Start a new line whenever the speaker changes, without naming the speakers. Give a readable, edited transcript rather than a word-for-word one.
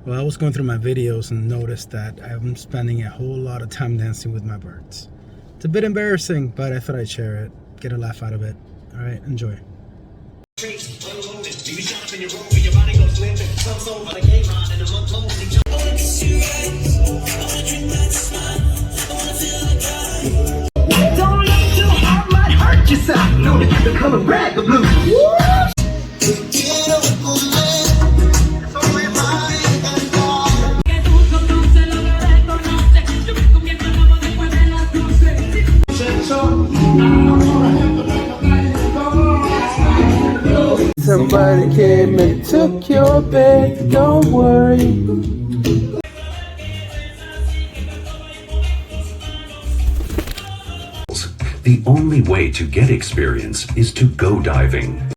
Well, I was going through my videos and noticed that I'm spending a whole lot of time dancing with my birds. It's a bit embarrassing, but I thought I'd share it, get a laugh out of it. All right, enjoy.
Don't look too hard, might hurt yourself. Know that the color red, the blue.
Somebody came and took your bed, don't worry.
The only way to get experience is to go diving.